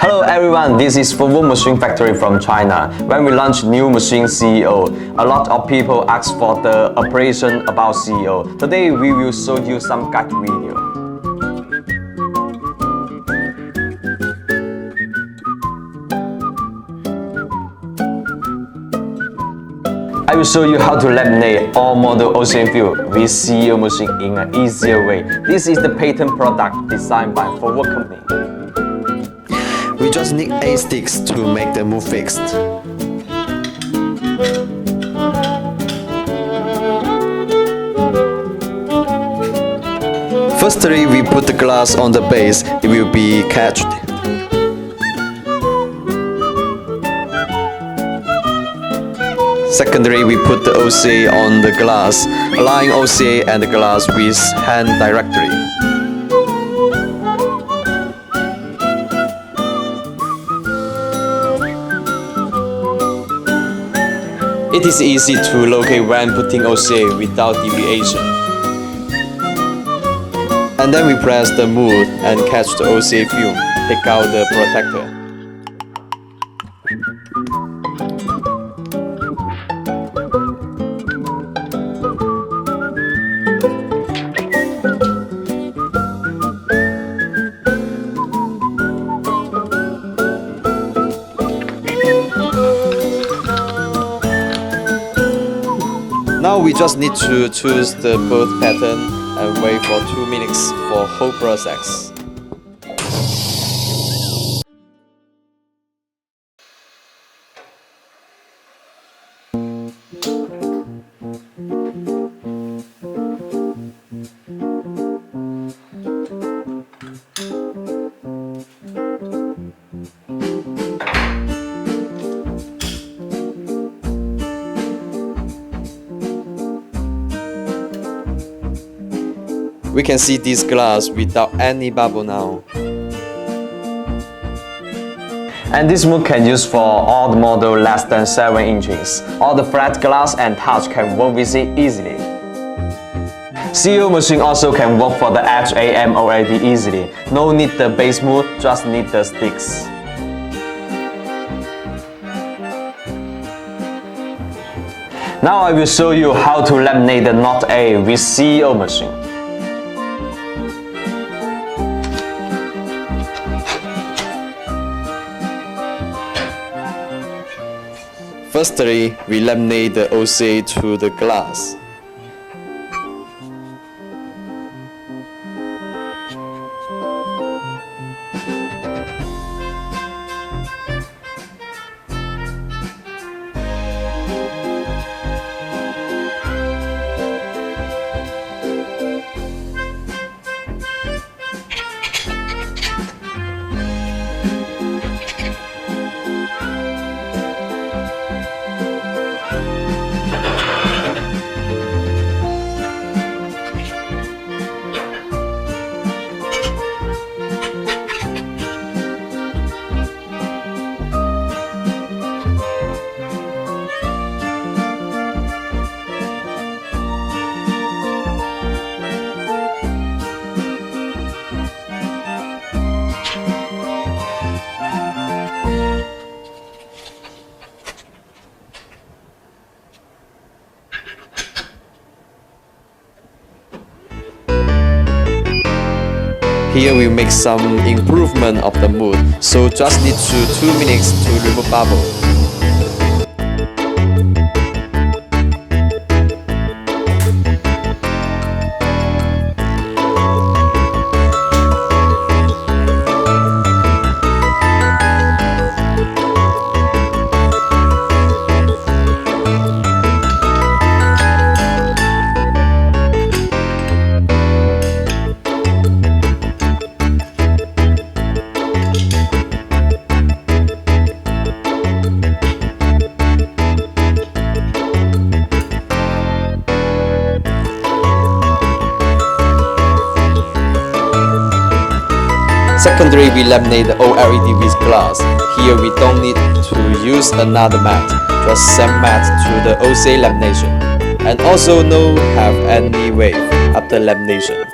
Hello everyone, this is Full Machine Factory from China. When we launched new machine CEO, a lot of people ask for the operation about CEO. Today we will show you some guide video. I will show you how to laminate all model ocean view with CEO machine in an easier way. This is the patent product designed by Forward Company. We just need 8 sticks to make the move fixed. Firstly, we put the glass on the base, it will be catched. Secondly, we put the OCA on the glass, align OCA and the glass with hand directly. It is easy to locate when putting OCA without deviation. And then we press the move and catch the OCA film, take out the protector. Now we just need to choose the both pattern and wait for 2 minutes for whole process. We can see this glass without any bubble now. And this move can use for all the model less than 7 inches. All the flat glass and touch can work with it easily. CEO machine also can work for the HAMOLED easily. No need the base move, just need the sticks. Now I will show you how to laminate the Note A with CEO machine. Firstly, we laminate the OCA to the glass. Here we make some improvement of the mood, so just need 2 minutes to remove bubble. Secondly, we laminate the OLED with glass. Here we don't need to use another mat, just same mat to the OCA lamination. And also no have any wave after lamination.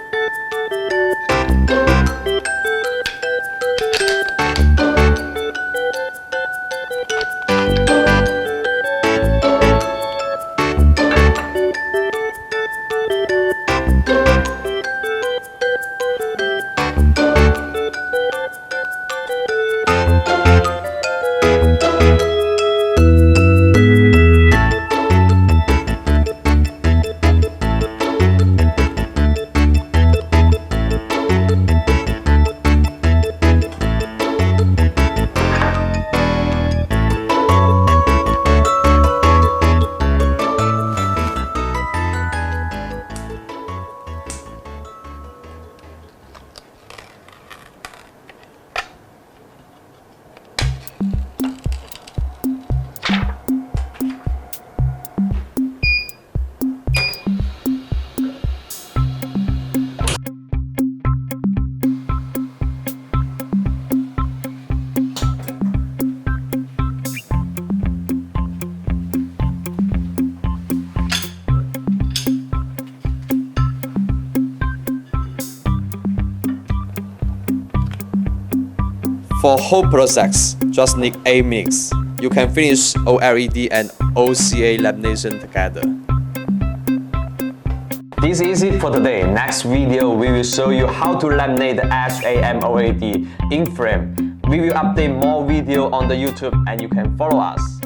For whole process, just need 8 minutes. You can finish OLED and OCA lamination together. This is it for today. Next video, we will show you how to laminate the Edge AMOLED in frame. We will update more video on the YouTube and you can follow us.